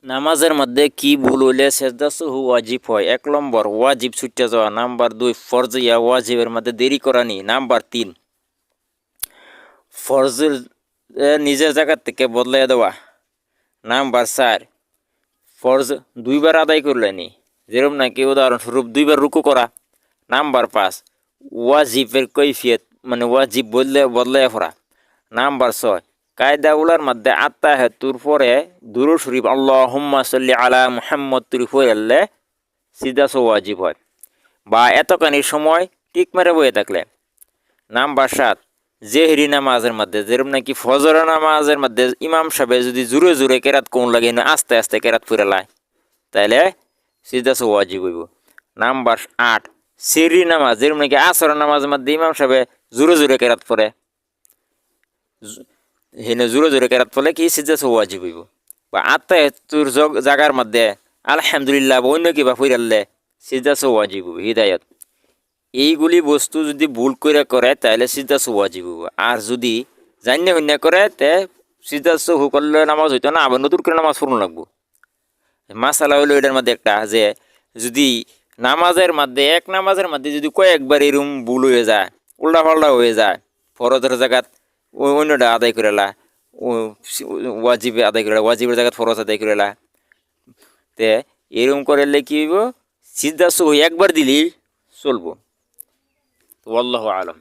নামাজের মধ্যে কি ভুল হইলে সেজদা সহু ওয়াজিব হয়? ১ নম্বর ওয়াজিব ছুটে যাওয়া, নাম্বার ২ ফরজিয়া ওয়াজিবের মধ্যে দেরি করানি, নাম্বার ৩ ফরজের নিজের জায়গার থেকে বদলাই দেওয়া, নাম্বার ৪ ফরজ ২ বার আদায় করলেনি, যেরকম নাকি উদাহরণস্বরূপ ২ বার রুকু করা, নাম্বার ৫ ওয়াজিবের কৈফিয়ত মানে ওয়াজিব বদলাই পড়া, নাম্বার ৬ কায়দাগুলার মধ্যে আত্তাহিয়াতুর পরে দুরূদ শরীফ আল্লাহুম্মা সাল্লি আলা মুহাম্মদ পড়লে সিজদা সহু ওয়াজিব হয়, বা এতখানি সময় টিক মেরে বয়ে থাকলে। নাম্বার ৭ জেহরি নামাজের মধ্যে, যেরকম নাকি ফজর নামাজের মধ্যে ইমাম সাহেব যদি জোরে জোরে কেরাত কোন লাগে আস্তে আস্তে কেরাত ফুরে লায়, তাইলে সিজদা সহু ওয়াজিব হইব। নাম্বার ৮ সেহরি নামাজ, যেরকম নাকি আসর নামাজের মধ্যে ইমাম সাহেব জোরে জোরে কেরাত পড়ে, হেনে জোরে জোরে কেরাত পড়লে কি সিজদা সহু ওয়াজিব হইব। বা আত্তাহিয়াতুর জাগার মধ্যে আলহামদুলিল্লাহ বা অন্য কিবা ফুরালে সিজদা সহু ওয়াজিব হইব। হিদায়াত এইগুলি বস্তু যদি ভুল করে তাহলে সিজদা সহু ওয়াজিব হইব। আর যদি জানিয়ে হইনা করে তে সিজদা সহু করলে নামাজ হইতো না, আবার নতুন করে নামাজ পড়নো লাগবো। মাসালা হইলো এটার মধ্যে একটা যে যদি নামাজের মধ্যে যদি কয়েকবার এরম ভুল হয়ে যায়, উল্টা পাল্টা হয়ে যায়, ফরজের জায়গাত অন্যটা আদায় করেলা, ওয়াজিবে আদায় করেলা, ওয়াজিবের জায়গাত ফরজ আদায় করেলা, তে এরকম করলে কি হইব, সিজদা সহু একবার দিলেই চলবো। আল্লাহু আলম।